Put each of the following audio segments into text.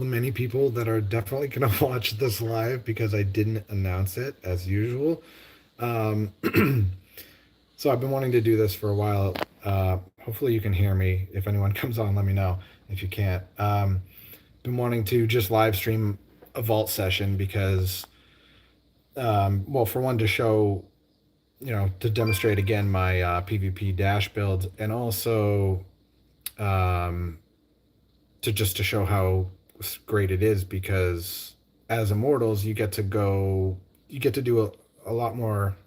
many people that are definitely going to watch this live because I didn't announce it as usual. Um, so I've been wanting to do this for a while. Hopefully you can hear me. If anyone comes on, let me know. If you can't, been wanting to just live stream a vault session because, well, for one, to show, to demonstrate again my PvP Dash build, and also um, to show how great it is because as Immortals you get to do a lot more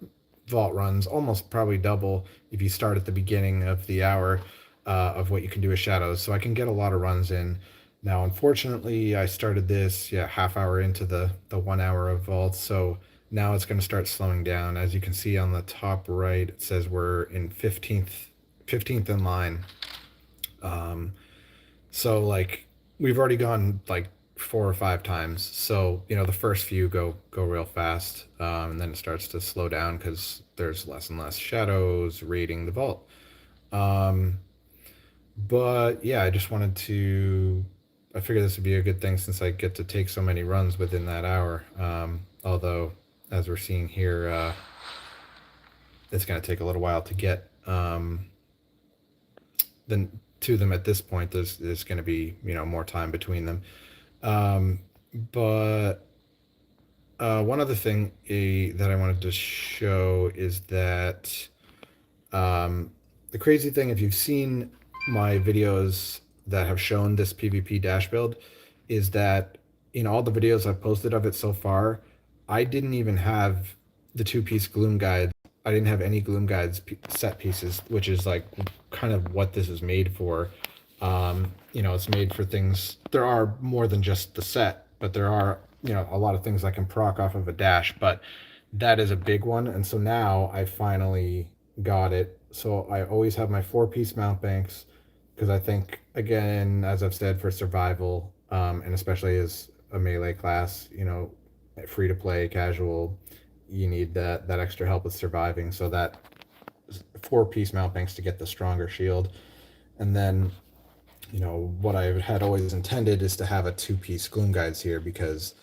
vault runs, almost probably double if you start at the beginning of the hour of what you can do with shadows. So I can get a lot of runs in. Now, unfortunately, I started this half hour into the 1 hour of vaults, so now it's going to start slowing down. As you can see on the top right, it says we're in 15th in line. So like we've already gone like 4 or 5 times. So the first few go real fast, and then it starts to slow down because there's less and less shadows raiding the vault. Um, but yeah, I just wanted to. I figured this would be a good thing since I get to take so many runs within that hour. Although, as we're seeing here, it's going to take a little while to get then to them at this point. There's going to be more time between them. Um, but one other thing that I wanted to show is that the crazy thing, if you've seen my videos that have shown this PvP dash build, is that in all the videos I've posted of it so far, I didn't even have the two-piece gloom guide. I didn't have any gloom guides set pieces, which is like kind of what this is made for. It's made for things. There are more than just the set, but there are a lot of things that can proc off of a dash. But that is a big one, and so now I finally got it. So I always have my 4-piece mount banks because I think, again, as I've said, for survival, and especially as a melee class, free to play, casual, you need that extra help with surviving. So that 4-piece mount banks to get the stronger shield, and then what I had always intended is to have a 2-piece gloom guides here because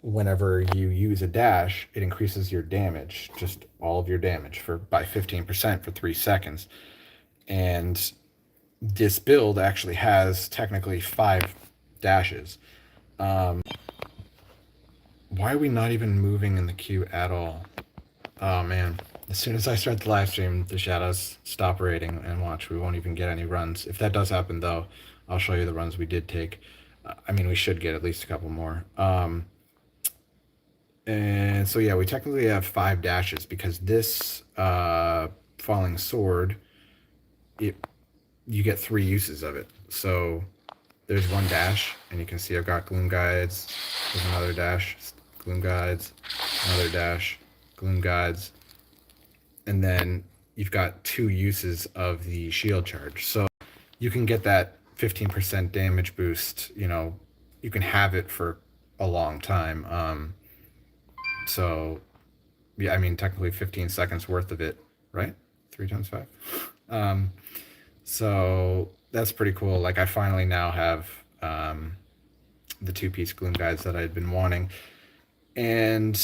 whenever you use a dash, it increases your damage, just all of your damage by 15% for 3 seconds. And this build actually has technically 5 dashes. Why are we not even moving in the queue at all? Oh man. As soon as I start the live stream, the shadows stop raiding, and watch, we won't even get any runs. If that does happen though, I'll show you the runs we did take. We should get at least a couple more. And so yeah, we technically have 5 dashes because this falling sword, you get 3 uses of it. So there's 1 dash, and you can see I've got gloom guides. There's another dash, gloom guides, another dash, gloom guides, and then you've got 2 uses of the shield charge. So you can get that 15% damage boost. You can have it for a long time. So yeah, technically 15 seconds worth of it, right? 3 times 5. So that's pretty cool. Like I finally now have the 2-piece gloom guides that I'd been wanting. And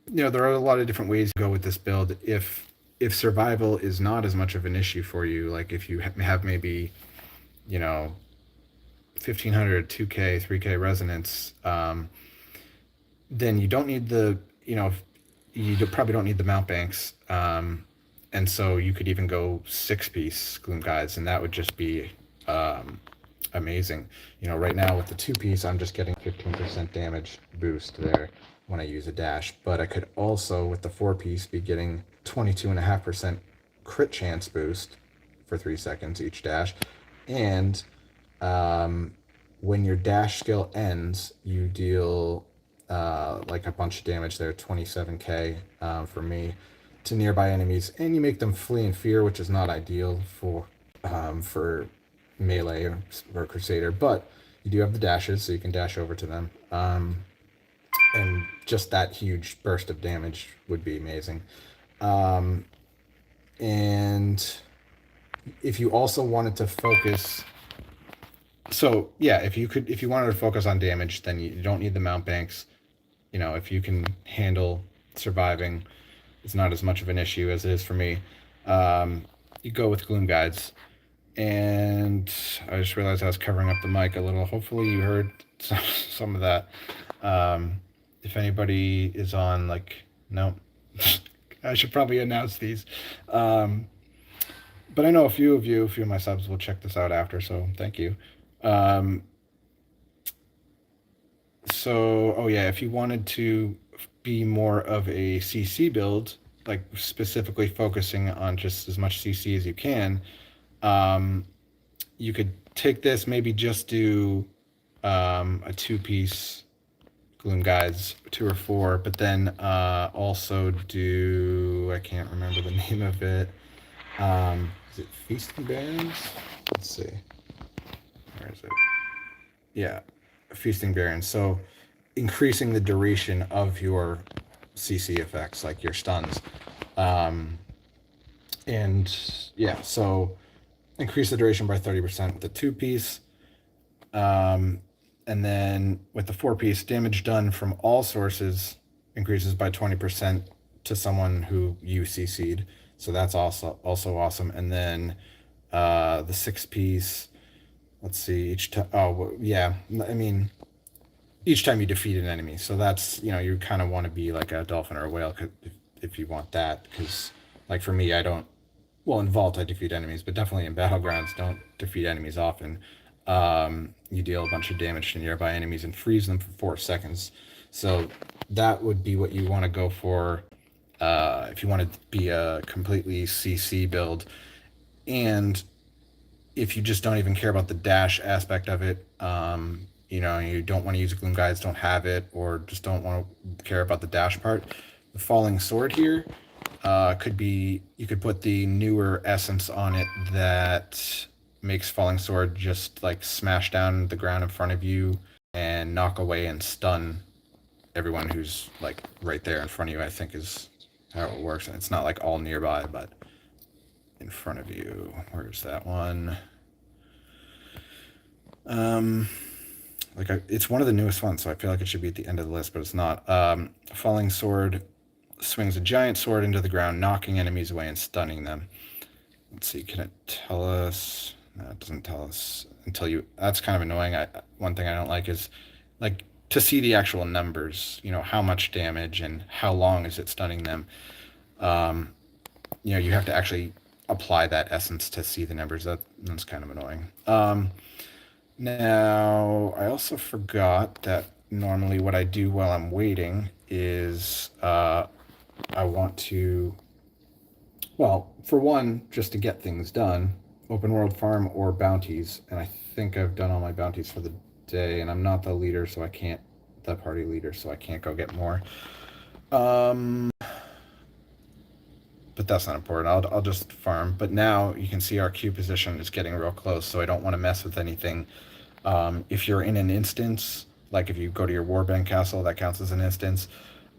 there are a lot of different ways to go with this build. If survival is not as much of an issue for you, like if you have maybe 1500, 2K, 3K resonance, then you don't need you probably don't need the mount banks. And so you could even go 6-piece gloom guides, and that would just be amazing. Right now with the 2-piece, I'm just getting 15% damage boost there when I use a dash, but I could also, with the 4-piece, be getting 22.5% crit chance boost for 3 seconds each dash. And when your dash skill ends, you deal like a bunch of damage there, 27k for me, to nearby enemies, and you make them flee in fear, which is not ideal for melee or Crusader, but you do have the dashes, so you can dash over to them. And just that huge burst of damage would be amazing. And if you also wanted to focus So yeah, if you wanted to focus on damage, then you don't need the mount banks. You know, if you can handle surviving, it's not as much of an issue as it is for me. You go with Gloom Guides. And I just realized I was covering up the mic a little. Hopefully you heard some of that. If anybody is on, like, no, I should probably announce these. But I know a few of my subs will check this out after, so thank you. Um, oh yeah, if you wanted to be more of a CC build, like specifically focusing on just as much CC as you can, um, you could take this, maybe just do a two-piece Gloom Guides, 2 or 4, but then also do, I can't remember the name of it. Is it Feasting Barons? Let's see. Where is it? Yeah, Feasting Barons. So increasing the duration of your CC effects, like your stuns. And yeah, so increase the duration by 30% with the 2-piece. And then with the 4-piece, damage done from all sources increases by 20% to someone who you CC'd. So that's also awesome. And then the 6-piece, let's see, each time. Oh, well, yeah. I mean, each time you defeat an enemy. So that's, you kind of want to be like a dolphin or a whale if you want that. Because, like, for me, I don't. Well, in Vault, I defeat enemies, but definitely in Battlegrounds, don't defeat enemies often. You deal a bunch of damage to nearby enemies and freeze them for 4 seconds. So that would be what you want to go for if you want to be a completely CC build. And if you just don't even care about the dash aspect of it, you don't want to use Gloom Guides, don't have it, or just don't want to care about the dash part, the Falling Sword here could be, you could put the newer essence on it that makes Falling Sword just like smash down the ground in front of you and knock away and stun everyone who's like right there in front of you, I think is how it works. And it's not like all nearby, but in front of you. Where's that one? It's one of the newest ones, so I feel like it should be at the end of the list, but it's not. Falling Sword swings a giant sword into the ground, knocking enemies away and stunning them. Let's see, can it tell us? No, it doesn't tell us until you. That's kind of annoying. One thing I don't like is like to see the actual numbers. How much damage and how long is it stunning them. You have to actually apply that essence to see the numbers. That's kind of annoying. Now, I also forgot that normally what I do while I'm waiting is I want to, well, for one, just to get things done, open world farm or bounties. And I think I've done all my bounties for the day, and I'm not the leader, so I can't, the party leader, so I can't go get more. But that's not important. I'll just farm. But now you can see our queue position is getting real close, so I don't want to mess with anything. If you're in an instance, like if you go to your Warband Castle, that counts as an instance,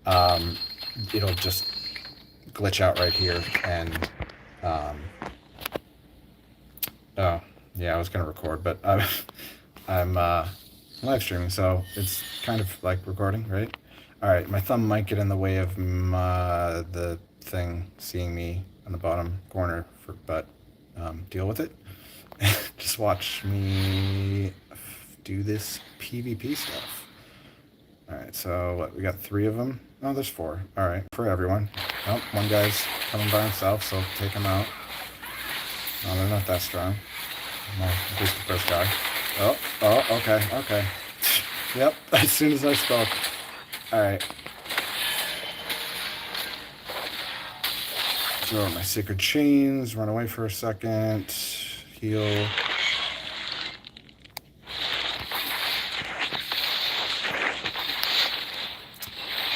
it'll just glitch out right here. And, oh, yeah, I was going to record, but I'm live streaming, so it's kind of like recording, right? All right, my thumb might get in the way of the thing seeing me on the bottom corner, but deal with it. Just watch me do this PvP stuff. All right, so what, we got 3 of them. Oh, there's 4. All right, for everyone. Oh, one guy's coming by himself, so take him out. Oh, they're not that strong. Well, at least the first guy. Oh, okay. Yep, as soon as I spoke. All right. Throw out my sacred chains, run away for a second, heal.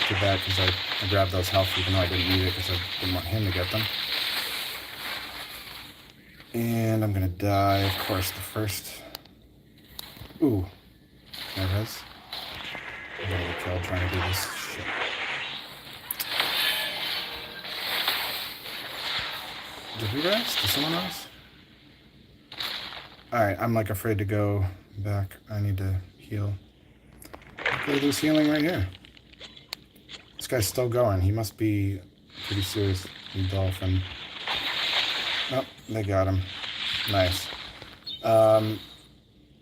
Did that because I grabbed those health even though I didn't need it because I didn't want him to get them. And I'm gonna die, of course, the first. Ooh, there it is. I'm gonna get killed trying to do this shit. Did we rest? Did someone else? Alright, I'm like afraid to go back. I need to heal. Okay, there's healing right here. This guy's still going. He must be pretty serious dolphin. Oh, they got him. Nice.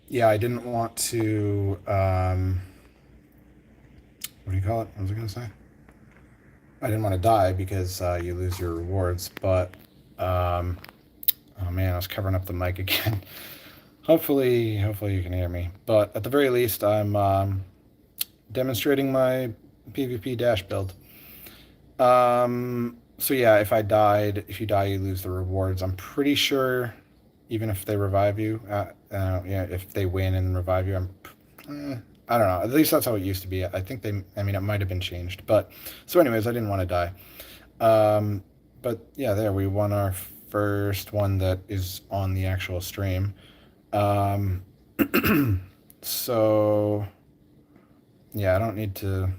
Yeah, I didn't want to, what do you call it? What was I going to say? I didn't want to die because you lose your rewards, but, oh man, I was covering up the mic again. Hopefully you can hear me. But at the very least, I'm demonstrating my PvP Dash build. So yeah, if you die, you lose the rewards. I'm pretty sure, even if they revive you, yeah, if they win and revive you, I don't know. At least that's how it used to be. I think I mean, it might have been changed. But, so anyways, I didn't want to die. But yeah, there, we won our first one that is on the actual stream. So, yeah, I don't need to,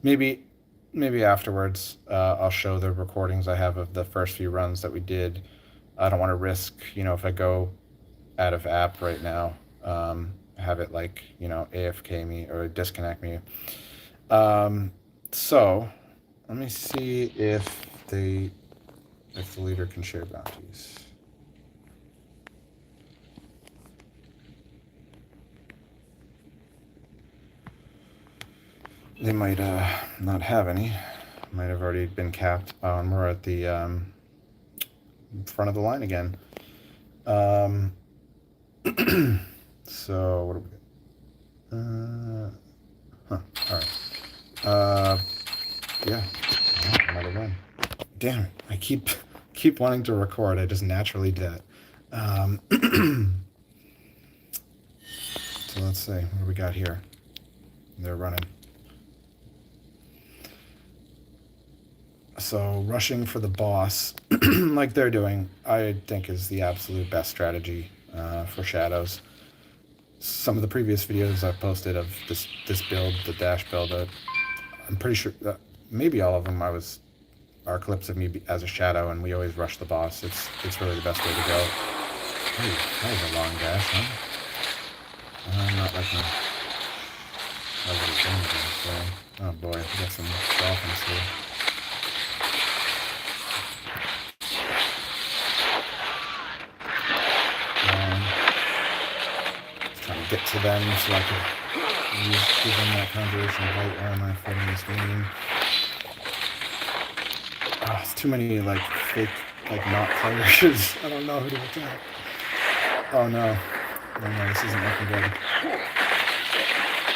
maybe afterwards, I'll show the recordings I have of the first few runs that we did. I don't want to risk, if I go out of app right now, have it like, AFK me or disconnect me. So let me see if the leader can share bounties. They might not have any. Might have already been capped. And we're at the front of the line again. So what do we get? All right. Yeah. Might have won. Damn it! I keep wanting to record. I just naturally did it. So let's see what do we got here. They're running. So rushing for the boss, like they're doing, I think is the absolute best strategy for shadows. Some of the previous videos I've posted of this build, the dash build, I'm pretty sure that maybe all of them are clips of me as a shadow, and we always rush the boss. It's really the best way to go. Hey, that was a long dash, huh? I'm not liking so. Oh boy, we got some dolphins here. Get to them so I could give them that conjuration of light. Where am I fighting this game? Oh, it's too many like fake, like not players. I don't know who to attack. Oh no. Oh no, this isn't looking good.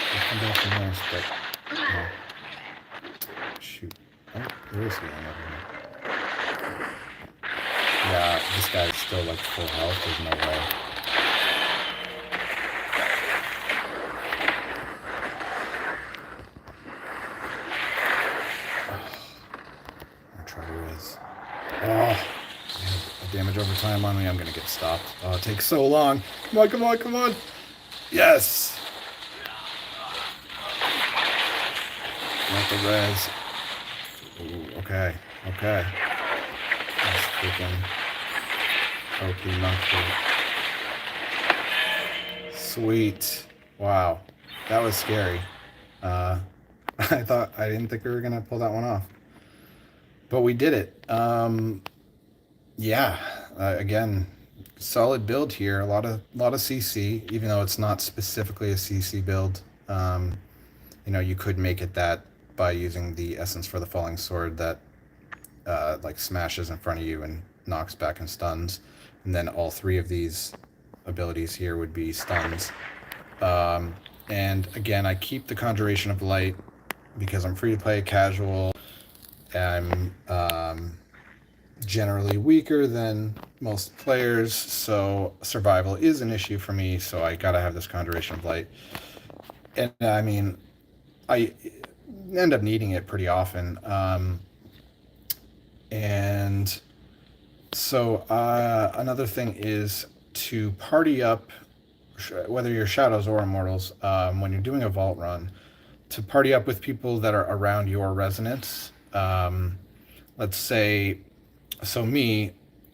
I'll come back from this, but no. Shoot. Oh, there is healing over here. Yeah, this guy's still like full health, there's no way. Oh, damage over time on me. I'm gonna get stopped. Oh, it takes so long. Come on, come on, come on. Yes. Not the res. Ooh, okay, okay. That's freaking OP monkey. Sweet. Wow, that was scary. I didn't think we were gonna pull that one off. But we did it. Yeah. Again, solid build here. A lot of CC, even though it's not specifically a CC build. You could make it that by using the Essence for the Falling Sword that like smashes in front of you and knocks back and stuns, and then all three of these abilities here would be stuns. And again, I keep the Conjuration of Light because I'm free to play casual. I'm generally weaker than most players, so survival is an issue for me, so I gotta have this Conjuration of Light. And I mean, I end up needing it pretty often. And so another thing is to party up, whether you're Shadows or Immortals, when you're doing a vault run, to party up with people that are around your resonance. Let's say, so me,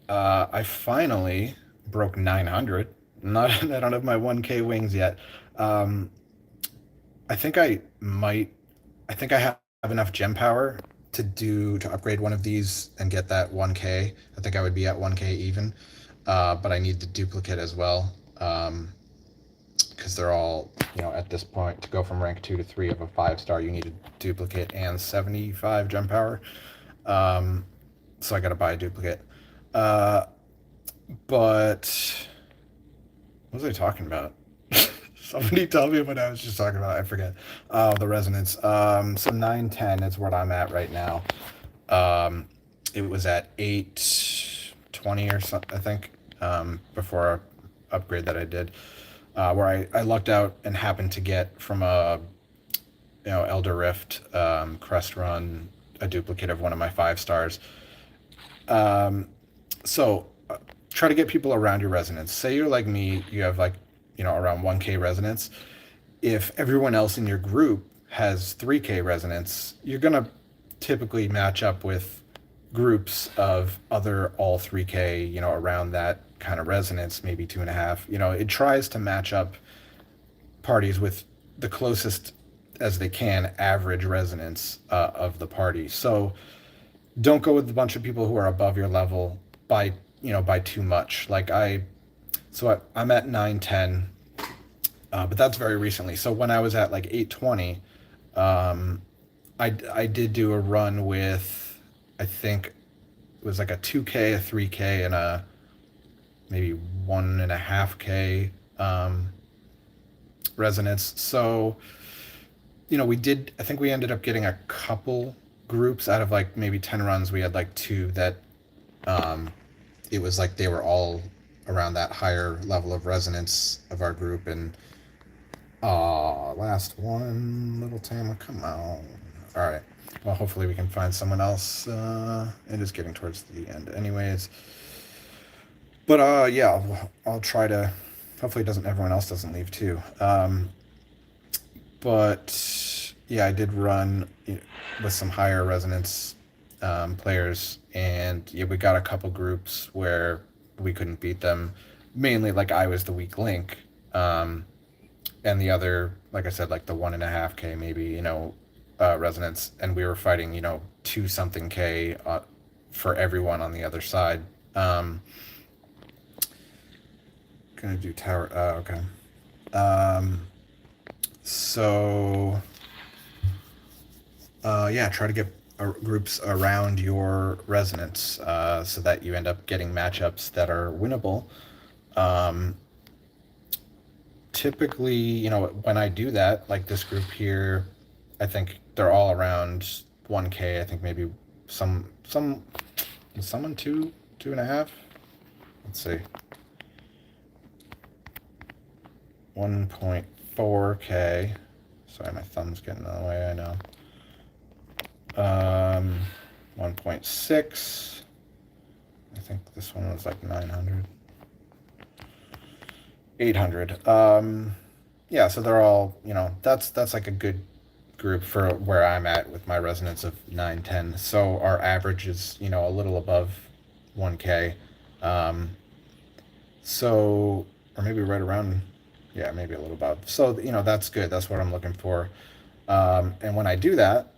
I finally broke 900. Not I don't have my 1K wings yet. Um, I think I might. I think I have enough gem power to upgrade one of these and get that 1K. I think I would be at 1K even, but I need the duplicate as well. Because they're all, at this point, to go from rank 2 to 3 of a 5-star, you need a duplicate and 75 gem power. Um, so I got to buy a duplicate. Uh, but what was I talking about? Somebody tell me what I was just talking about. I forget. Oh, the resonance. So 910 is what I'm at right now. Um, it was at 820 or something, I think, before our upgrade that I did, where I lucked out and happened to get from a Elder Rift crest run a duplicate of one of my 5 stars. Um, so try to get people around your resonance. Say you're like me, you have like around 1K resonance. If everyone else in your group has 3K resonance, you're gonna typically match up with groups of other all 3K, around that kind of resonance, maybe 2.5. It tries to match up parties with the closest as they can average resonance of the party. So don't go with a bunch of people who are above your level by by too much. I'm at 910, but that's very recently. So when I was at like 820, um, I did do a run with, I think it was like a 2K, a 3K, and a maybe 1.5K resonance. So we did. I think we ended up getting a couple groups out of like maybe 10 runs. We had like two that um, it was like they were all around that higher level of resonance of our group. And last one, little Tama, come on. All right. Well, hopefully we can find someone else. It is getting towards the end, anyways. But yeah, I'll try to. Hopefully, everyone else doesn't leave too. But yeah, I did run with some higher resonance players, and yeah, we got a couple groups where we couldn't beat them. Mainly, like I was the weak link, and the other, like I said, like the 1.5K maybe, resonance, and we were fighting, 2 something K for everyone on the other side. Gonna do tower. Okay. Um, so yeah, try to get groups around your resonance so that you end up getting matchups that are winnable. Um, Typically, when I do that, like this group here, I think they're all around 1K. I think maybe someone 2.5. Let's see, 1.4K. Sorry, my thumb's getting in the way. I know. 1.6. I think this one was like 900. 800. Yeah, so they're all, that's like a good group for where I'm at with my resonance of 910. So our average is, a little above 1K. Um, so, or maybe right around, yeah, maybe a little above. So, that's good. That's what I'm looking for. And when I do that,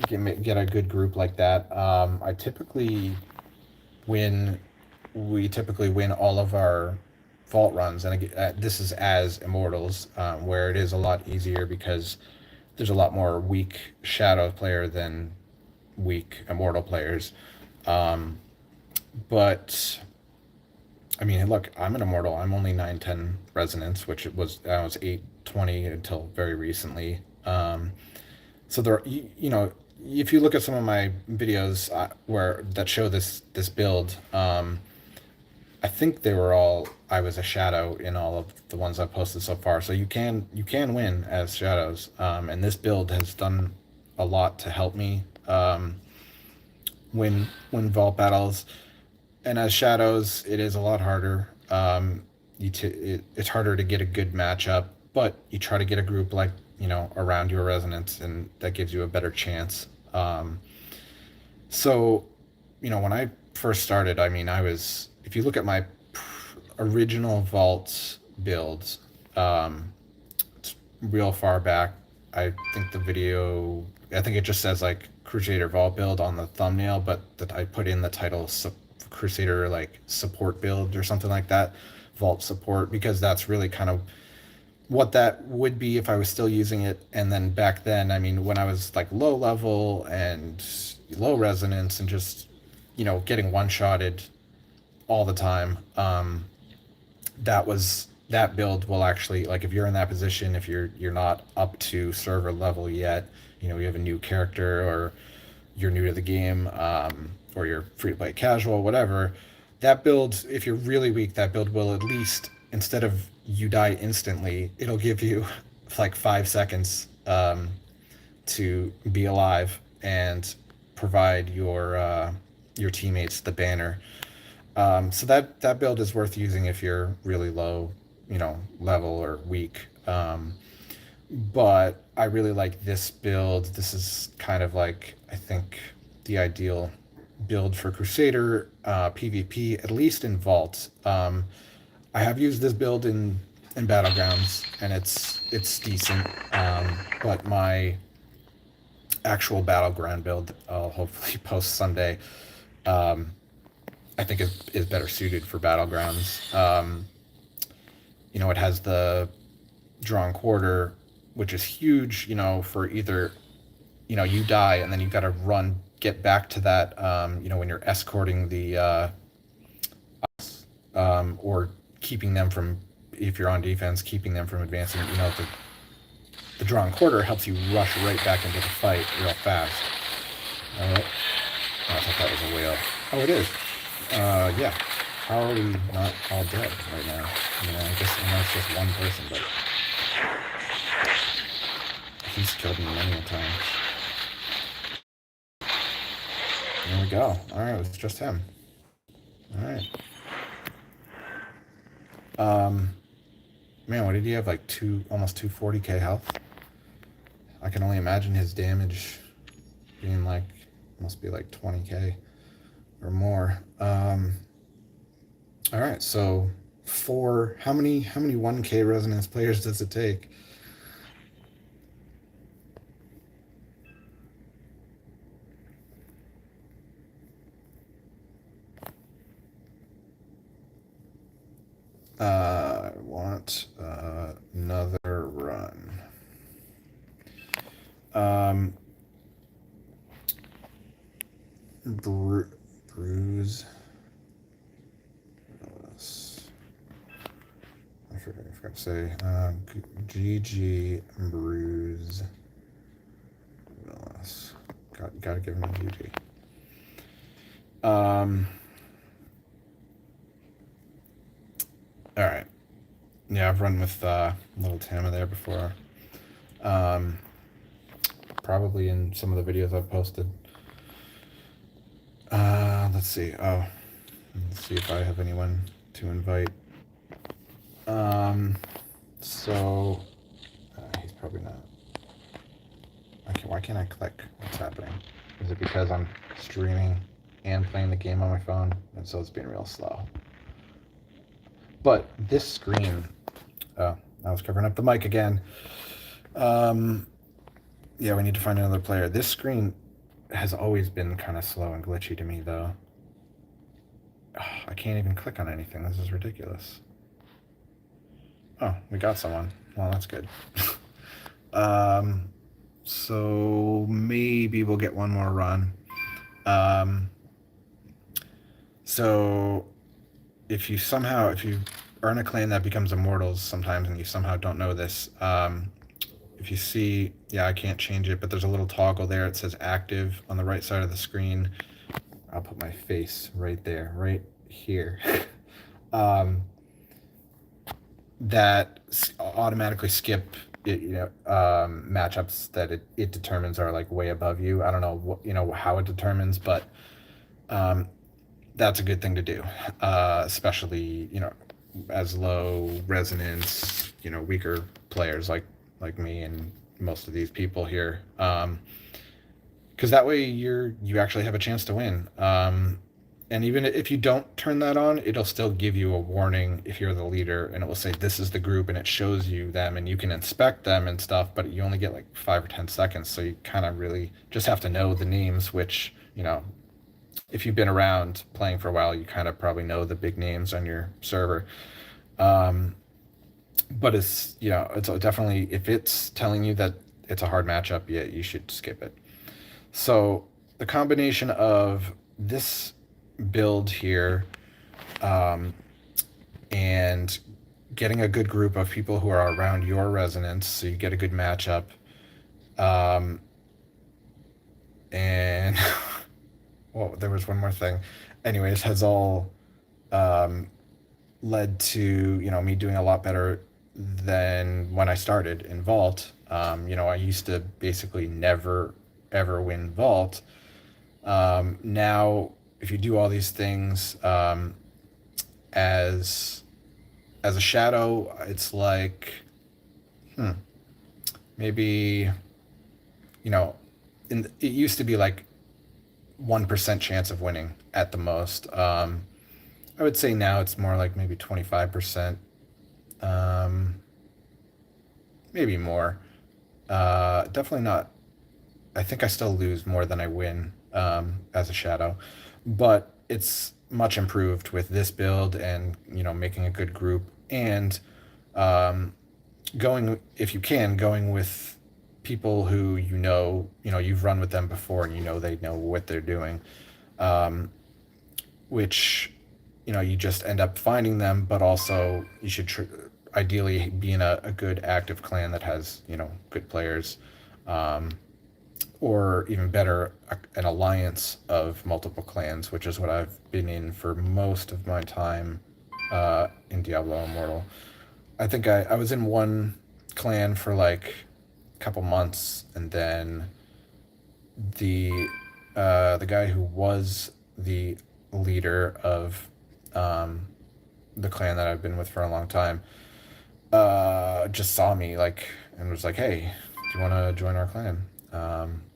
get a good group like that, win we typically win all of our vault runs, and this is as Immortals, where it is a lot easier because there's a lot more weak Shadow player than weak Immortal players. Um, but I mean, look, I'm an Immortal. I'm only 910 resonance, which I was 820 until very recently. So there, if you look at some of my videos where that show this build, I think they were all I was a shadow in all of the ones I've posted so far. So you can win as shadows, and this build has done a lot to help me win vault battles. And as shadows, it is a lot harder. It's harder to get a good matchup, but you try to get a group like around your resonance, and that gives you a better chance. So when I first started, I mean, I was, if you look at my original Vault build, it's real far back. I think the video, I think it just says like Crusader Vault build on the thumbnail, but that I put in the title Crusader like support build or something like that, Vault support, because that's really kind of what that would be if I was still using it. And then back then, I mean, when I was like low level and low resonance and just, getting one-shotted all the time, that build will actually, like, if you're in that position, if you're not up to server level yet, you have a new character, or you're new to the game, or you're free to play casual, whatever, that build, if you're really weak, that build will at least, instead of you die instantly, it'll give you like 5 seconds to be alive and provide your teammates the banner. So that build is worth using if you're really low, level or weak. But I really like this build. This is kind of like, I think, the ideal build for Crusader PvP, at least in Vault. I have used this build in Battlegrounds, and it's decent. But my actual Battleground build, I'll hopefully post Sunday, I think is better suited for Battlegrounds. It has the drawn quarter, which is huge, for either, you die and then you've got to get back to that, when you're escorting the, or keeping them from, if you're on defense, keeping them from advancing. The drawn quarter helps you rush right back into the fight real fast. Oh, I thought that was a whale. Oh, it is. Yeah. How are we not all dead right now? I guess it's just one person, but he's killed me many a time. There we go. Alright, it's just him. Alright. Man, what did he have? Like almost 240k health? I can only imagine his damage being like, must be like 20k or more. Alright, so how many 1k resonance players does it take? I want another run. Bruise. I forgot to say. GG Bruise Willis. Gotta give him a GG. All right. Yeah, I've run with little Tama there before. Probably in some of the videos I've posted. Let's see. Oh, let's see if I have anyone to invite. So he's probably not. Okay, why can't I click? What's happening? Is it because I'm streaming and playing the game on my phone, and so it's being real slow? But this screen, I was covering up the mic again. Yeah, we need to find another player. This screen has always been kind of slow and glitchy to me, though. I can't even click on anything. This is ridiculous. Oh, we got someone. Well, that's good. So maybe we'll get one more run. So if you earn a clan that becomes Immortals sometimes, and you somehow don't know this, if you see, yeah, I can't change it, but there's a little toggle there. It says active on the right side of the screen. I'll put my face right there, right here. That automatically skip matchups that it determines are like way above you. I don't know how it determines, but that's a good thing to do, especially as low resonance, weaker players like me and most of these people here, because that way you actually have a chance to win. And even if you don't turn that on, it'll still give you a warning if you're the leader, and it will say this is the group, and it shows you them, and you can inspect them and stuff. But you only get like 5 or 10 seconds, so you kind of really just have to know the names. Which if you've been around playing for a while, you kind of probably know the big names on your server. Um, but it's definitely, if it's telling you that it's a hard matchup, yeah, you should skip it. So the combination of this build here, um, and getting a good group of people who are around your resonance, so you get a good matchup, um, and well, there was one more thing. Anyways, has all um, led to me doing a lot better than when I started in Vault. I used to basically never ever win Vault. Now, if you do all these things as as a shadow, it's like maybe it used to be like 1% chance of winning at the most. I would say now it's more like maybe 25%, um, maybe more. Definitely not. I think I still lose more than I win as a shadow, but it's much improved with this build and making a good group and um, going, if you can, going with people who you've run with them before and they know what they're doing, um, which you just end up finding them, but also you should ideally be in a good active clan that has good players, um, or even better, an alliance of multiple clans, which is what I've been in for most of my time in Diablo Immortal. I think I was in one clan for like a couple months, and then the the guy who was the leader of um, the clan that I've been with for a long time just saw me like and was like, "Hey, do you want to join our clan?"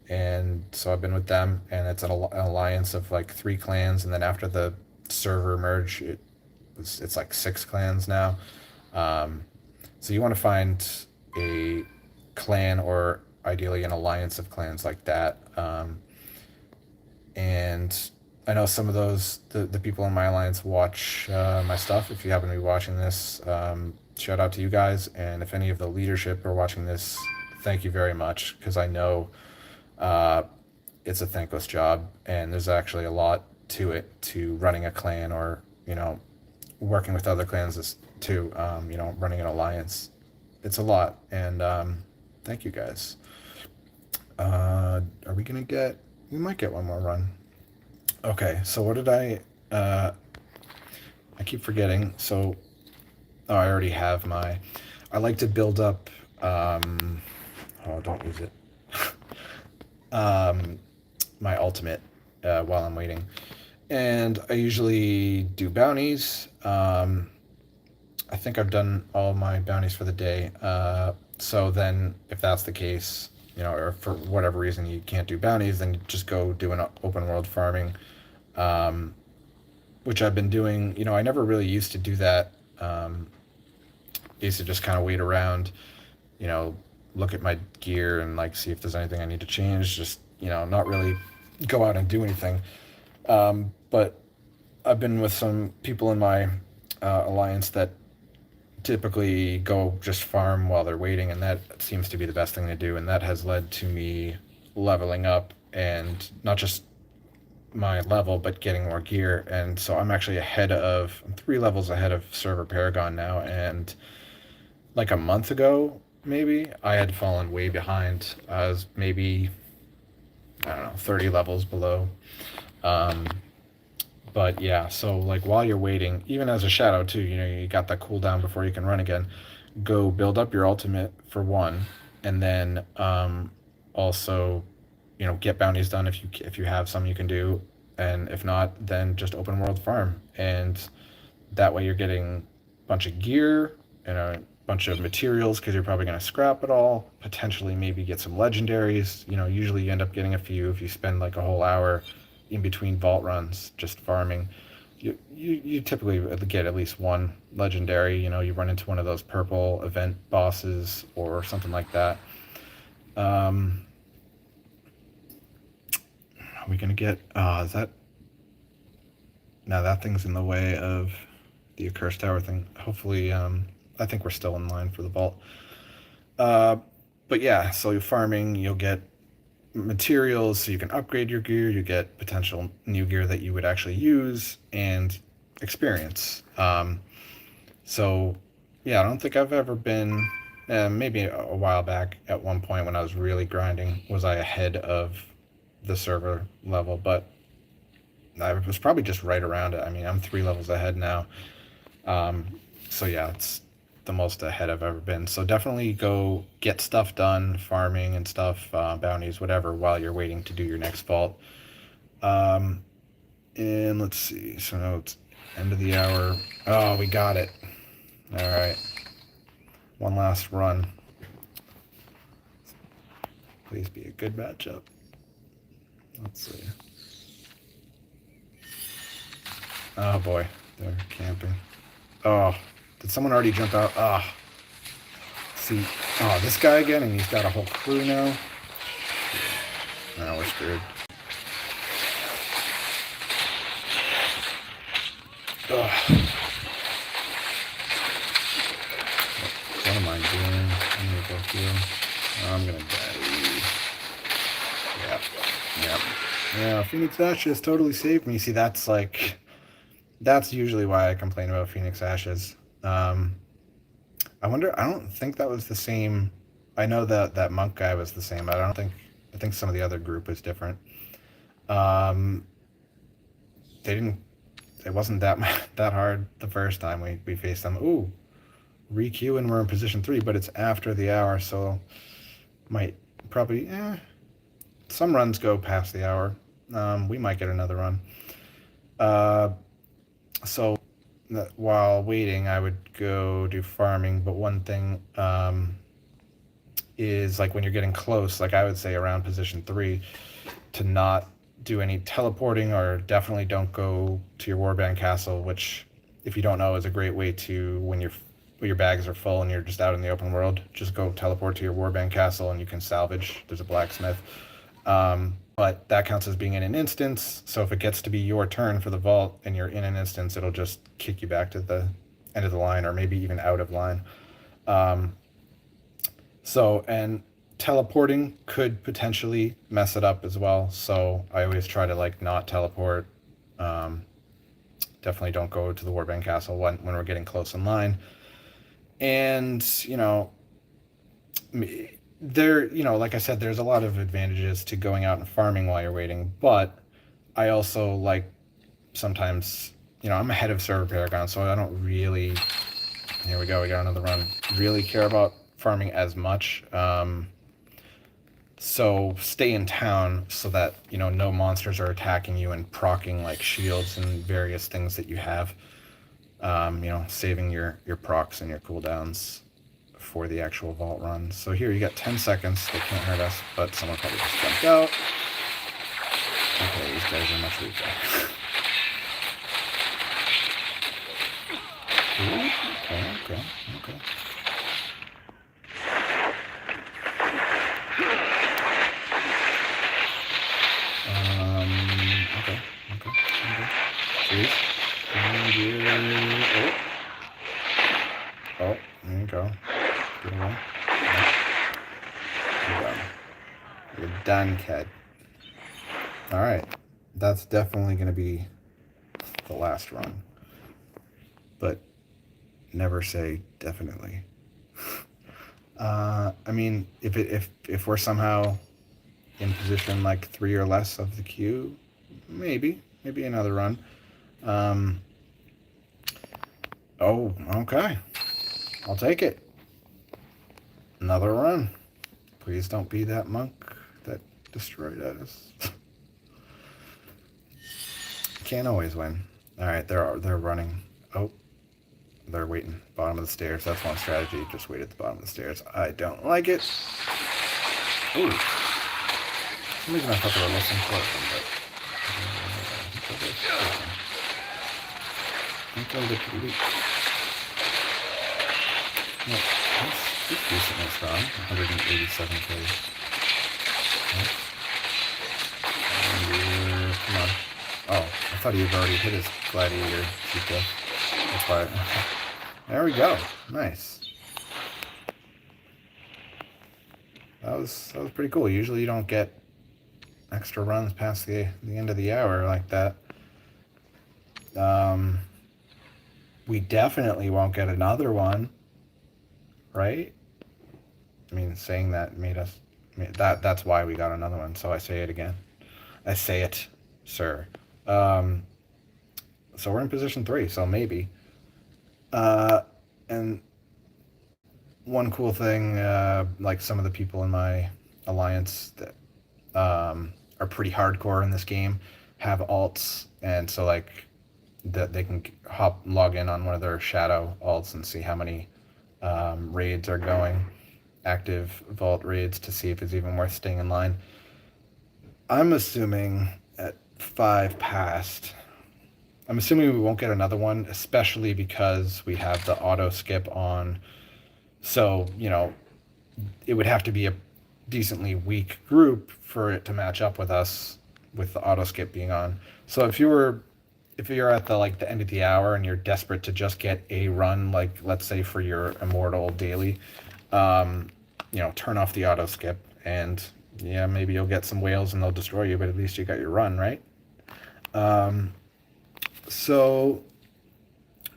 And so I've been with them, and it's an alliance of like 3 clans, and then after the server merge, it's like 6 clans now. Um, so you want to find a clan, or ideally an alliance of clans like that. And I know some of the people in my alliance watch my stuff. If you happen to be watching this, shout out to you guys. And if any of the leadership are watching this, thank you very much, because I know uh, it's a thankless job, and there's actually a lot to it, to running a clan, or working with other clans too. Running an alliance, it's a lot, and thank you guys. Are we gonna get? We might get one more run. Okay, so what did I keep forgetting. So, oh, I already have my. I like to build up. Oh, don't use it. um, my ultimate while I'm waiting, and I usually do bounties. I think I've done all my bounties for the day. So then, if that's the case, or for whatever reason you can't do bounties, then you just go do an open world farming, um, which I've been doing. I never really used to do that. Used to just kind of wait around, you know, look at my gear and like see if there's anything I need to change. Just not really go out and do anything. But I've been with some people in my alliance that typically go just farm while they're waiting, and that seems to be the best thing to do. And that has led to me leveling up, and not just my level, but getting more gear. And so I'm actually I'm 3 levels ahead of server Paragon now. And like a month ago, maybe I had fallen way behind. I was maybe, I don't know, 30 levels below. Um, but yeah, so like while you're waiting, even as a shadow too, you got that cooldown before you can run again. Go build up your ultimate for one, and then also, get bounties done if you have some you can do, and if not, then just open world farm, and that way you're getting a bunch of gear and a bunch of materials, because you're probably going to scrap it all, potentially maybe get some legendaries. Usually you end up getting a few if you spend like a whole hour in between vault runs, just farming, you typically get at least one legendary. You know, you run into one of those purple event bosses or something like that. Are we gonna get? Is that? Now that thing's in the way of the accursed tower thing. Hopefully, I think we're still in line for the vault. But yeah, so you're farming, you'll get materials so you can upgrade your gear, you get potential new gear that you would actually use, and experience. So yeah, I don't think I've ever been, maybe a while back at one point when I was really grinding, was I ahead of the server level, but I was probably just right around it. I mean, I'm 3 levels ahead now. So yeah, it's the most ahead I've ever been. So definitely go get stuff done, farming and stuff, bounties, whatever, while you're waiting to do your next vault. And let's see. So now it's end of the hour. Oh, we got it. All right. One last run. Please be a good matchup. Let's see. Oh boy, they're camping. Oh, did someone already jump out? Ah. See, oh, this guy again, and he's got a whole crew now. No, we're screwed. Ugh. What am I doing? I'm gonna go heal. I'm gonna die. Yep. Yeah, Phoenix Ashes totally saved me. See, that's like, that's usually why I complain about Phoenix Ashes. I wonder, I don't think that was the same. I know that monk guy was the same. I think some of the other group was different. It wasn't that that hard the first time we faced them. Ooh, re-queue and we're in position 3, but it's after the hour, so might probably, some runs go past the hour. We might get another run. So while waiting, I would go do farming, but one thing is, like, when you're getting close, like I would say around position 3, to not do any teleporting, or definitely don't go to your warband castle, which, if you don't know, is a great way to, when your bags are full and you're just out in the open world, just go teleport to your warband castle and you can salvage. There's a blacksmith. But that counts as being in an instance, so if it gets to be your turn for the vault and you're in an instance, it'll just kick you back to the end of the line, or maybe even out of line. And teleporting could potentially mess it up as well, so I always try to, like, not teleport. Definitely don't go to the warband castle when we're getting close in line. And, like I said, there's a lot of advantages to going out and farming while you're waiting, but I also like, sometimes, I'm ahead of server Paragon, so I don't really, here we go, we got another run, really care about farming as much. So stay in town so that, no monsters are attacking you and proccing, like, shields and various things that you have. Saving your procs and your cooldowns for the actual vault run. So here you got 10 seconds. They can't hurt us, but someone probably just jumped out. Okay, these guys are much weaker. Okay. Okay. Jeez. Oh, there you go. Get away. You're done. You're done, kid. Alright. That's definitely going to be the last run. But never say definitely. I mean, if we're somehow in position like 3 or less of the queue, maybe another run. Oh, okay. I'll take it. Another run. Please don't be that monk that destroyed us. Can't always win. Alright, they're running. Oh, they're waiting. Bottom of the stairs. That's one strategy. Just wait at the bottom of the stairs. I don't like it. Ooh. For some reason I thought they were listening to it, but Can't go to loot. No, that's decently strong. 187k. Come on. Oh, I thought he had already hit his gladiator. That's why. There we go. Nice. That was pretty cool. Usually you don't get extra runs past the end of the hour like that. We definitely won't get another one, right? I mean, saying that made us. That's why we got another one. So I say it again. I say it, sir. So we're in position 3. So maybe. And one cool thing, like some of the people in my alliance that are pretty hardcore in this game have alts, and so like that they can log in on one of their shadow alts and see how many raids are going, active vault raids, to see if it's even worth staying in line. I'm assuming at 5 past, I'm assuming we won't get another one, especially because we have the auto skip on. So, you know, it would have to be a decently weak group for it to match up with us with the auto skip being on. So if you're at the end of the hour and you're desperate to just get a run, like let's say for your Immortal daily, you know, turn off the auto skip, and yeah, maybe you'll get some whales and they'll destroy you, but at least you got your run, right? So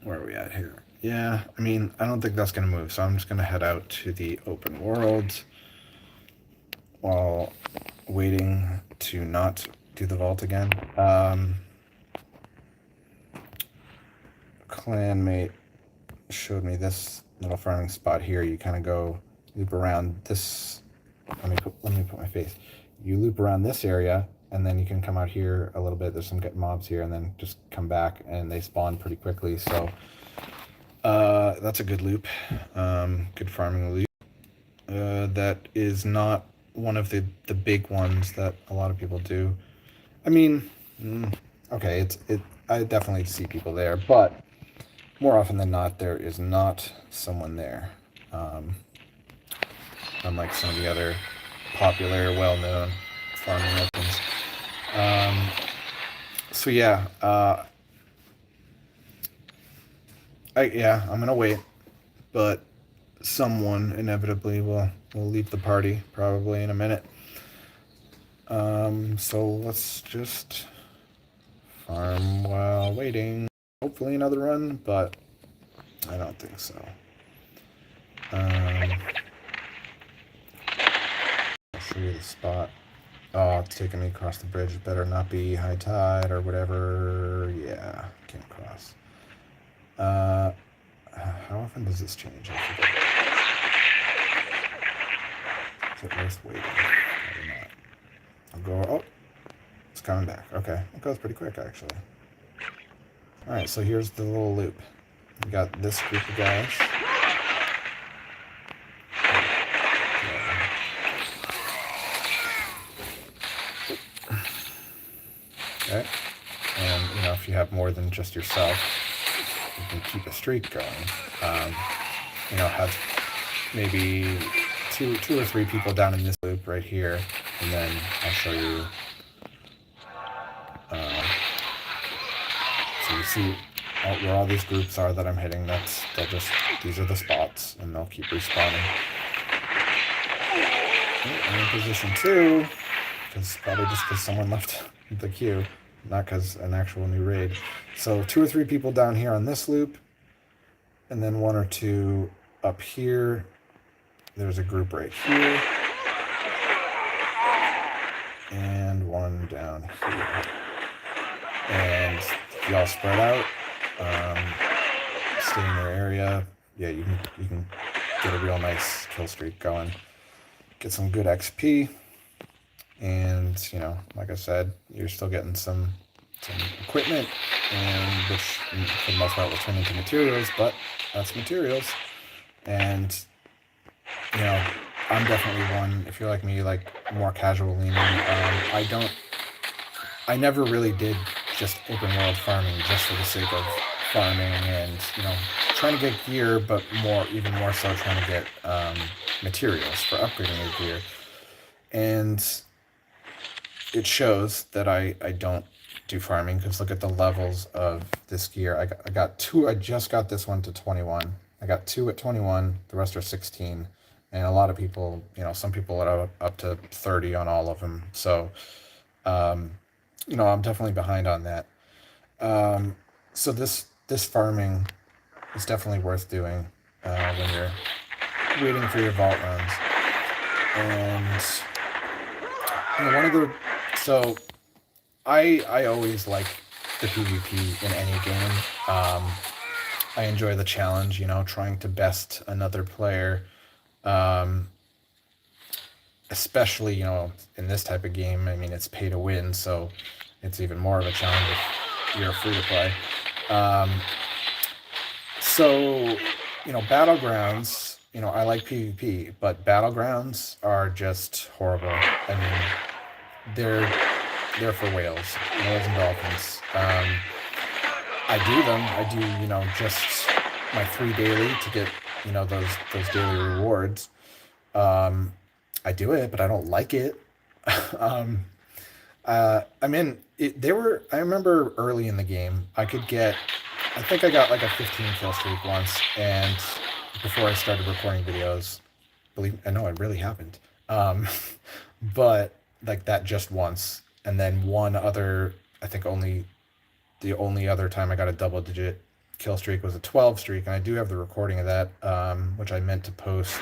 where are we at here? Yeah, I mean, I don't think that's going to move, so I'm just going to head out to the open world while waiting to not do the vault again. Clanmate showed me this little farming spot here. You kind of go loop around this. Let me put my face. You loop around this area, and then you can come out here a little bit. There's some mobs here, and then just come back, and they spawn pretty quickly. So that's a good loop, good farming loop. That is not one of the big ones that a lot of people do. I mean, okay, I definitely see people there, but more often than not, there is not someone there. Unlike some of the other popular, well-known farming weapons. So yeah, I'm gonna wait, but someone inevitably will leave the party probably in a minute. So let's just farm while waiting. Hopefully another run, but I don't think so. I'll show you the spot. Oh, it's taking me across the bridge. It better not be high tide or whatever. Yeah, can't cross. How often does this change? I forget. Is it worth waiting? Probably not. I'll go. Oh, it's coming back. Okay, it goes pretty quick actually. All right, so here's the little loop. We got this group of guys. Okay, and you know, if you have more than just yourself, you can keep a streak going. You know, have maybe two or three people down in this loop right here, and then I'll show you. So you see where all these groups are that I'm hitting. These are the spots, and they'll keep respawning. I'm in position 2, probably just because someone left the queue, not because an actual new raid. So 2 or 3 people down here on this loop, and then 1 or 2 up here. There's a group right here, and 1 down here. And y'all spread out, stay in your area. Yeah, you can get a real nice kill streak going, get some good XP, and you know, like I said, you're still getting some equipment, and which for the most part will turn into materials, but that's materials. And you know, I'm definitely one, if you're like me, like more casual leaning. I never really did just open world farming just for the sake of farming and, trying to get gear, but even more so trying to get materials for upgrading your gear. And it shows that I don't do farming, because look at the levels of this gear. I got two. I just got this one to 21. I got two at 21. The rest are 16. And a lot of people, some people are up to 30 on all of them. So, um, I'm definitely behind on that. Um, so this farming is definitely worth doing when you're waiting for your vault runs. And one of the so I always like the PvP in any game. I enjoy the challenge, trying to best another player. Um, Especially, in this type of game. I mean, it's pay to win, so it's even more of a challenge if you're free to play. Um, so, Battlegrounds, I like PvP, but Battlegrounds are just horrible. I mean, they're for whales and dolphins. I do them. I do, just my 3 daily to get, those daily rewards. Um, I do it, but I don't like it. um, I mean, I remember early in the game, I think I got like a 15 kill streak once, and before I started recording videos, I know it really happened. But like that just once, and then one other, I think the only other time I got a double digit kill streak was a 12 streak, and I do have the recording of that, which I meant to post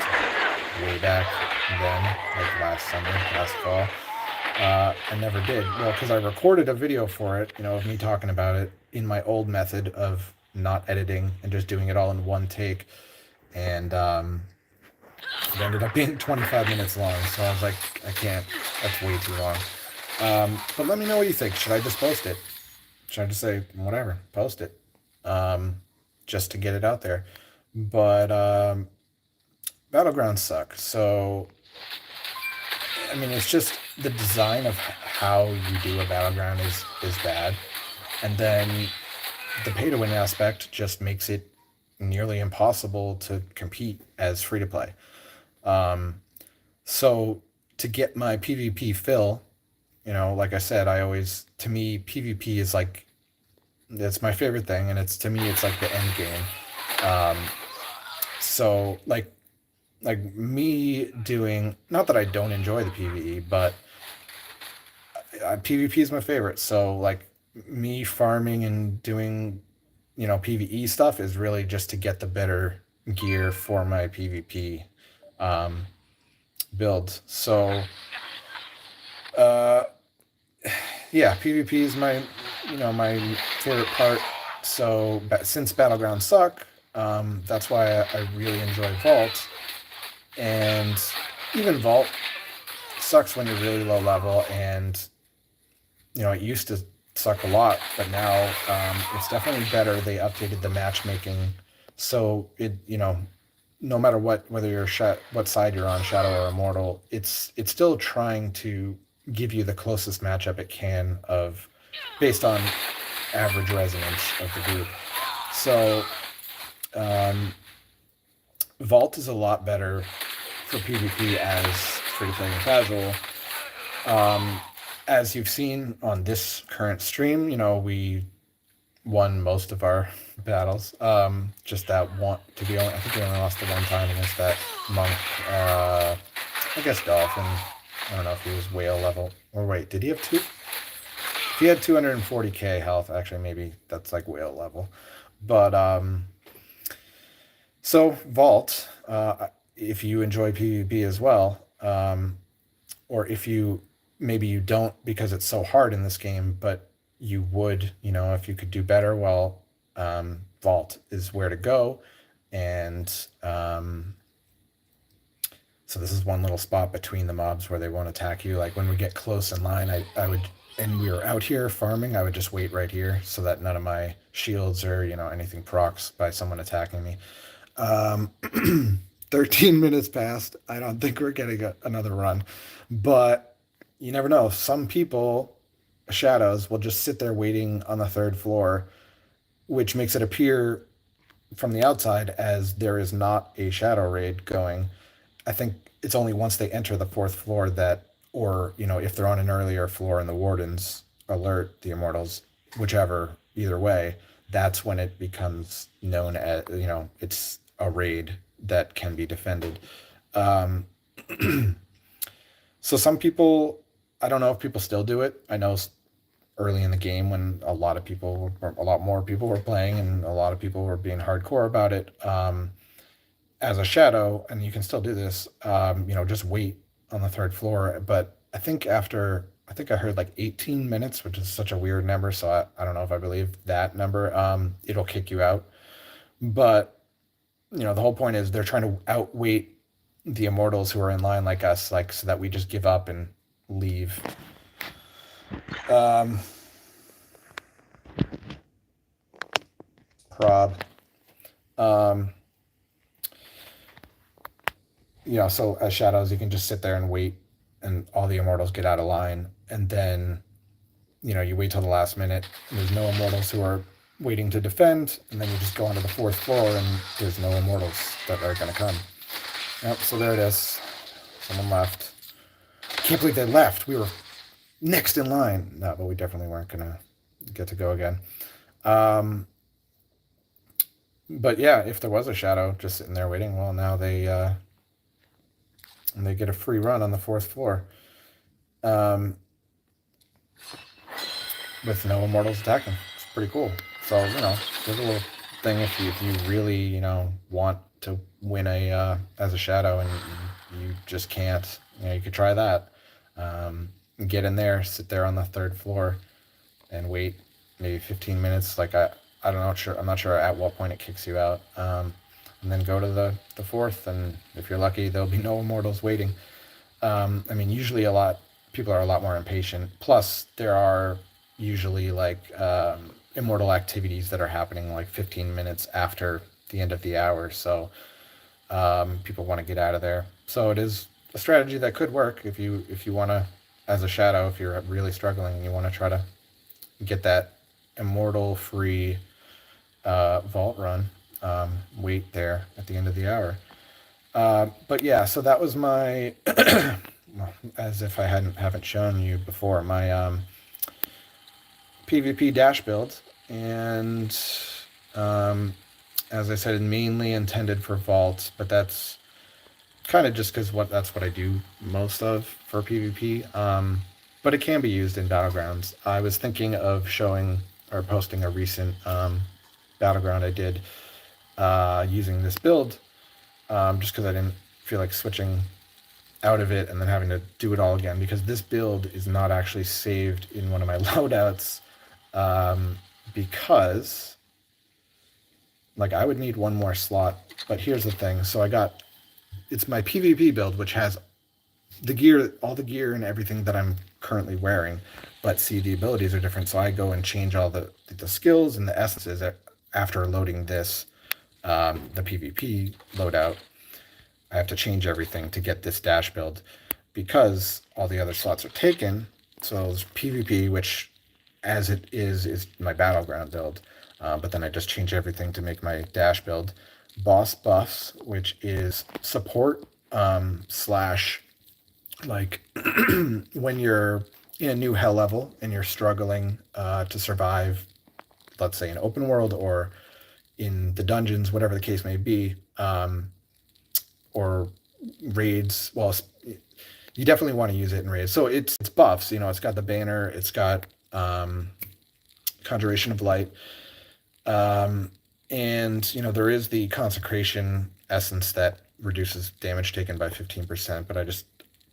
way back then, like last fall. I never did. Well, because I recorded a video for it, of me talking about it in my old method of not editing and just doing it all in one take. And it ended up being 25 minutes long. So I was like, I can't, that's way too long. But let me know what you think. Should I just post it? Should I just say, whatever, post it? Just to get it out there. But Battlegrounds suck. So, I mean, it's just the design of how you do a battleground is bad. And then the pay to win aspect just makes it nearly impossible to compete as free to play. So to get my PvP fill, like I said, to me, PvP is like, it's my favorite thing. And to me, it's like the end game. So like me doing, not that I don't enjoy the PvE, but PvP is my favorite. So like me farming and doing, PvE stuff is really just to get the better gear for my PvP um, build. So uh, yeah, PvP is my favorite part. So since Battlegrounds suck, that's why I really enjoy Vault. And even Vault sucks when you're really low level, and it used to suck a lot, but now it's definitely better. They updated the matchmaking, so no matter whether you're what side you're on, Shadow or Immortal, it's still trying to give you the closest matchup it can based on average resonance of the group. So Vault is a lot better for PvP as free to play and casual. As you've seen on this current stream, we won most of our battles. Just that one, I think we only lost the one time against that monk. I guess Dolphin. I don't know if he was whale level. Or wait, did he have two? If he had 240k health, actually maybe that's like whale level. But so Vault, if you enjoy PvP as well, or if maybe you don't because it's so hard in this game, but you would, if you could do better, well, Vault is where to go. And so this is one little spot between the mobs where they won't attack you. Like when we get close in line, I would, and we were out here farming, I would just wait right here so that none of my shields or, anything procs by someone attacking me. 13 minutes passed. I don't think we're getting another run, but you never know. Some people shadows will just sit there waiting on the third floor, which makes it appear from the outside as there is not a shadow raid going. I think it's only once they enter the fourth floor that, or, if they're on an earlier floor and the wardens alert the immortals, whichever, either way, that's when it becomes known as, it's a raid that can be defended. Um, so some people, I don't know if people still do it. I know early in the game when a lot of people, or a lot more people were playing and a lot of people were being hardcore about it. As a shadow, and you can still do this, just wait on the third floor. But I think I heard like 18 minutes, which is such a weird number. So I don't know if I believe that number. It'll kick you out. But, the whole point is they're trying to outweight the immortals who are in line like us, like, so that we just give up and leave. Um, prob. Um, so as shadows, you can just sit there and wait, and all the immortals get out of line, and then, you wait till the last minute. There's no immortals who are waiting to defend, and then you just go onto the fourth floor, and there's no immortals that are going to come. Yep, so there it is. Someone left. Can't believe they left. We were next in line. No, but we definitely weren't going to get to go again. But yeah, if there was a shadow just sitting there waiting, well, now they get a free run on the fourth floor, with no immortals attacking. It's pretty cool. So, there's a little thing if you really, want to win as a shadow, and you just can't, you could try that. Get in there, sit there on the third floor, and wait maybe 15 minutes. Like I'm not sure at what point it kicks you out. And then go to the fourth, and if you're lucky, there'll be no immortals waiting. Usually people are a lot more impatient. Plus, there are usually like immortal activities that are happening like 15 minutes after the end of the hour. So people want to get out of there. So it is a strategy that could work if you want to, as a shadow, if you're really struggling and you want to try to get that immortal free vault run. Wait there at the end of the hour. But yeah, so that was my as if I haven't shown you before, my PVP Dash Build. And as I said, mainly intended for vaults, but that's kind of just because that's what I do most of for PvP. But it can be used in battlegrounds. I was thinking of showing or posting a recent battleground I did using this build, just because I didn't feel like switching out of it and then having to do it all again, because this build is not actually saved in one of my loadouts, because like I would need one more slot. But here's the thing. So it's my PvP build, which has the gear, all the gear and everything that I'm currently wearing, but see, the abilities are different. So I go and change all the skills and the essences after loading this, the PvP loadout. I have to change everything to get this dash build because all the other slots are taken. So there's PvP, which as it is my battleground build, but then I just change everything to make my dash build. Boss buffs, which is support slash like when you're in a new hell level and you're struggling to survive, let's say in open world or in the dungeons, whatever the case may be, or raids. Well, you definitely want to use it in raids. So it's buffs. It's got the banner. It's got Conjuration of Light. And, there is the Consecration essence that reduces damage taken by 15%, but I just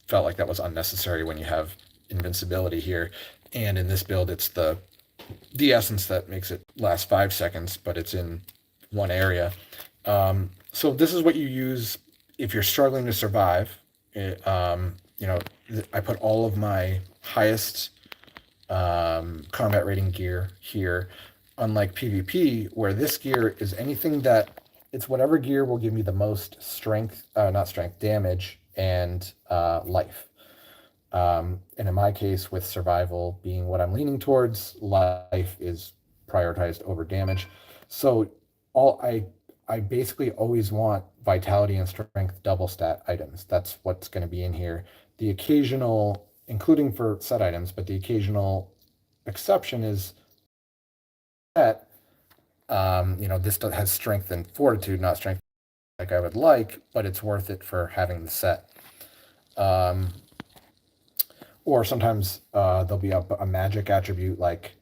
felt like that was unnecessary when you have invincibility here. And in this build, it's the essence that makes it last 5 seconds, but it's in one area. So this is what you use if you're struggling to survive. I put all of my highest combat rating gear here, unlike PvP, where this gear is anything that it's whatever gear will give me the most damage and life. And in my case, with survival being what I'm leaning towards, life is prioritized over damage. So all I basically always want vitality and strength double stat items. That's what's going to be in here. The occasional, including for set items, but the occasional exception is that this has strength and fortitude, not strength like I would like, but it's worth it for having the set. Or sometimes there'll be a magic attribute like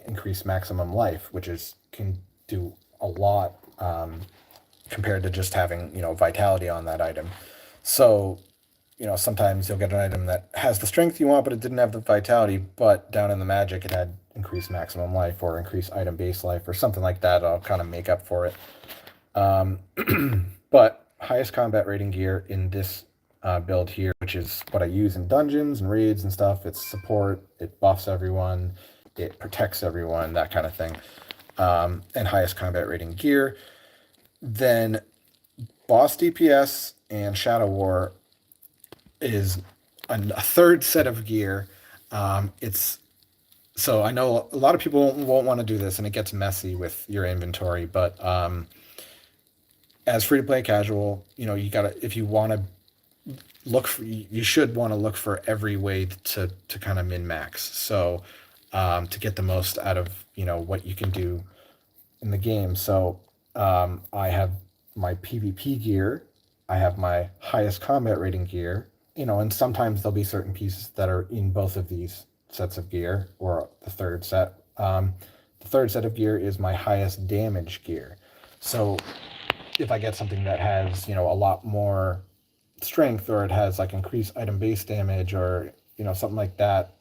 increase maximum life, which can do a lot compared to just having vitality on that item. So sometimes you'll get an item that has the strength you want, but it didn't have the vitality. But down in the magic, it had increased maximum life or increased item base life or something like that. I'll kind of make up for it. But highest combat rating gear in this build here, which is what I use in dungeons and raids and stuff. It's support, it buffs everyone, it protects everyone, that kind of thing. And highest combat rating gear. Then boss DPS and Shadow War is a third set of gear. So I know a lot of people won't want to do this, and it gets messy with your inventory. But as free to play casual, you gotta, if you want to you should want to look for every way to kind of min max. So to get the most out of what you can do in the game. So I have my PvP gear, I have my highest combat rating gear, and sometimes there'll be certain pieces that are in both of these sets of gear, or the third set. The third set of gear is my highest damage gear. So if I get something that has a lot more strength, or it has like increased item base damage, or something like that,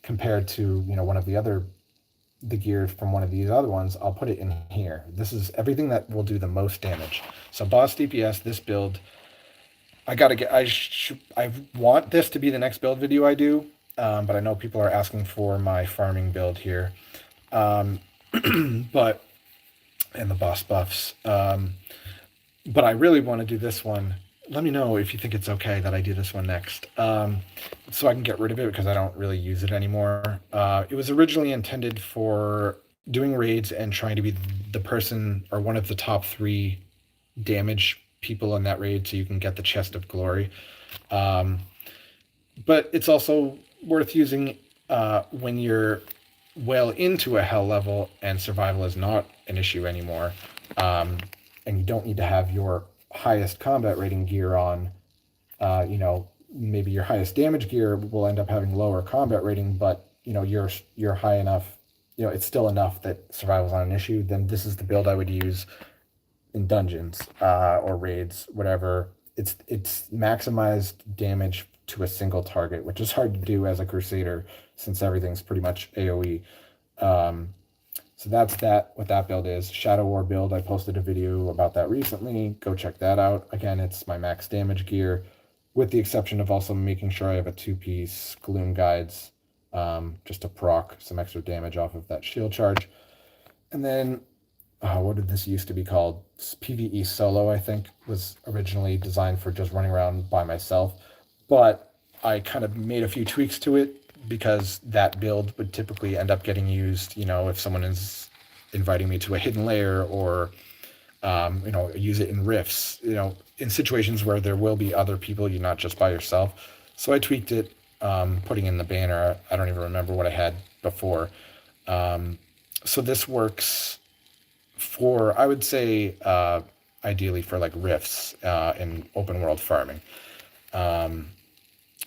compared to one of the gear from one of these other ones, I'll put it in here. This is everything that will do the most damage. So boss DPS, this build, I want this to be the next build video I do, but I know people are asking for my farming build here, but and the boss buffs, but I really want to do this one. Let me know if you think it's okay that I do this one next, so I can get rid of it because I don't really use it anymore. It was originally intended for doing raids and trying to be the person or one of the top 3 damage people in that raid so you can get the chest of glory. But it's also worth using when you're well into a hell level and survival is not an issue anymore, and you don't need to have your highest combat rating gear on. Maybe your highest damage gear will end up having lower combat rating, but you're high enough, it's still enough that survival's not an issue. Then this is the build I would use in dungeons or raids, whatever. It's maximized damage to a single target, which is hard to do as a Crusader since everything's pretty much AoE. So that's what that build is. Shadow War build, I posted a video about that recently. Go check that out. Again, it's my max damage gear, with the exception of also making sure I have a 2-piece Gloom Guides, just to proc some extra damage off of that shield charge. And then, what did this used to be called? PvE Solo, I think, was originally designed for just running around by myself. But I kind of made a few tweaks to it, because that build would typically end up getting used, if someone is inviting me to a hidden lair, or, use it in rifts, in situations where there will be other people, you're not just by yourself. So I tweaked it, putting in the banner. I don't even remember what I had before. So this works for, I would say, ideally for like rifts in open world farming.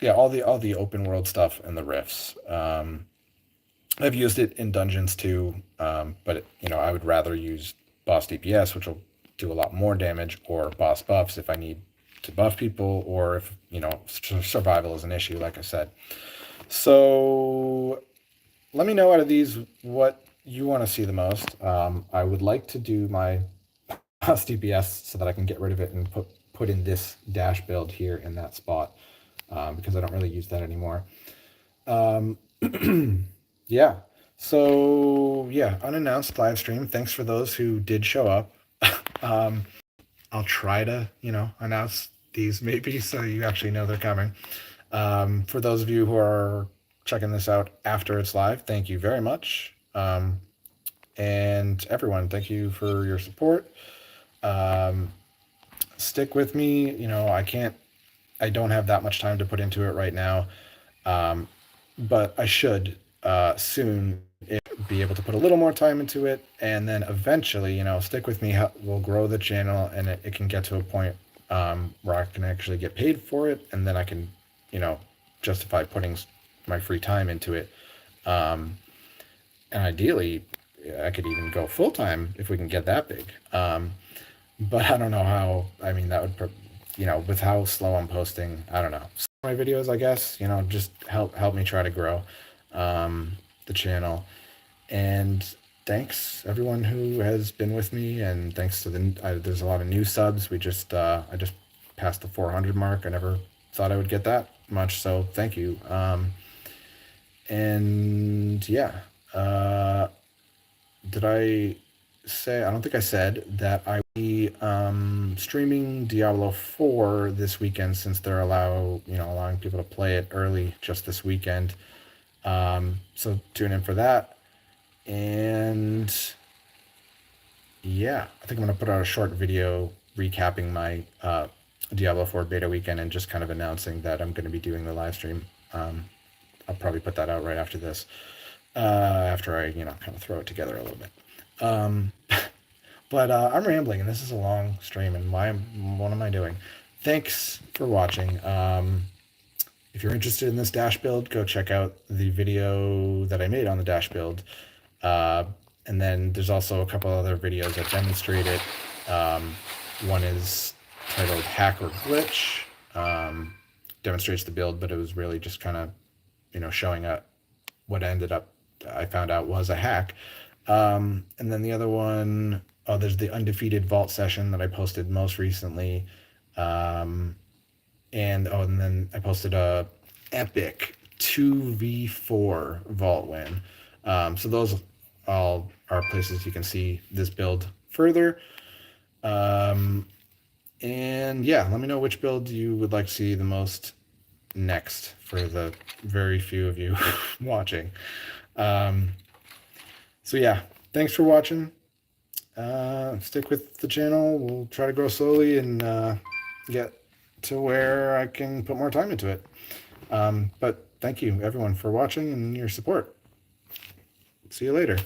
Yeah, all the open world stuff and the rifts. I've used it in dungeons too, but I would rather use boss DPS, which will do a lot more damage, or boss buffs if I need to buff people, or if survival is an issue, like I said. So let me know out of these what you want to see the most. I would like to do my boss DPS so that I can get rid of it and put in this dash build here in that spot. Because I don't really use that anymore. Yeah. So, yeah, unannounced live stream. Thanks for those who did show up. I'll try to, announce these maybe so you actually know they're coming. For those of you who are checking this out after it's live, thank you very much. And everyone, thank you for your support. Stick with me. You know, I don't have that much time to put into it right now. But I should soon be able to put a little more time into it, and then eventually, you know, stick with me. We'll grow the channel, and it can get to a point where I can actually get paid for it, and then I can, you know, justify putting my free time into it. And ideally, I could even go full time if we can get that big. But I don't know how. I mean, that would, you know, with how slow I'm posting, I don't know. My videos, I guess, you know, just help me try to grow the channel. And thanks everyone who has been with me, and thanks to there's a lot of new subs. I just passed the 400 mark. I never thought I would get that much, so thank you. And yeah, did I say, I don't think I said that I will be streaming Diablo 4 this weekend, since they're allowing people to play it early just this weekend. So tune in for that. And yeah, I think I'm gonna put out a short video recapping my Diablo 4 beta weekend, and just kind of announcing that I'm gonna be doing the live stream. I'll probably put that out right after this, after I, you know, kind of throw it together a little bit. But I'm rambling, and this is a long stream, and what am I doing? Thanks for watching. If you're interested in this dash build, go check out the video that I made on the dash build. And then there's also a couple other videos that demonstrate it. One is titled Hack or Glitch. Demonstrates the build, but it was really just kind of, you know, showing up what I found out was a hack. And then the other one, there's the Undefeated Vault session that I posted most recently. And then I posted a epic 2v4 vault win. So those all are places you can see this build further. And yeah, let me know which build you would like to see the most next, for the very few of you watching. So yeah, thanks for watching. Stick with the channel. We'll try to grow slowly and get to where I can put more time into it. But thank you everyone for watching and your support. See you later.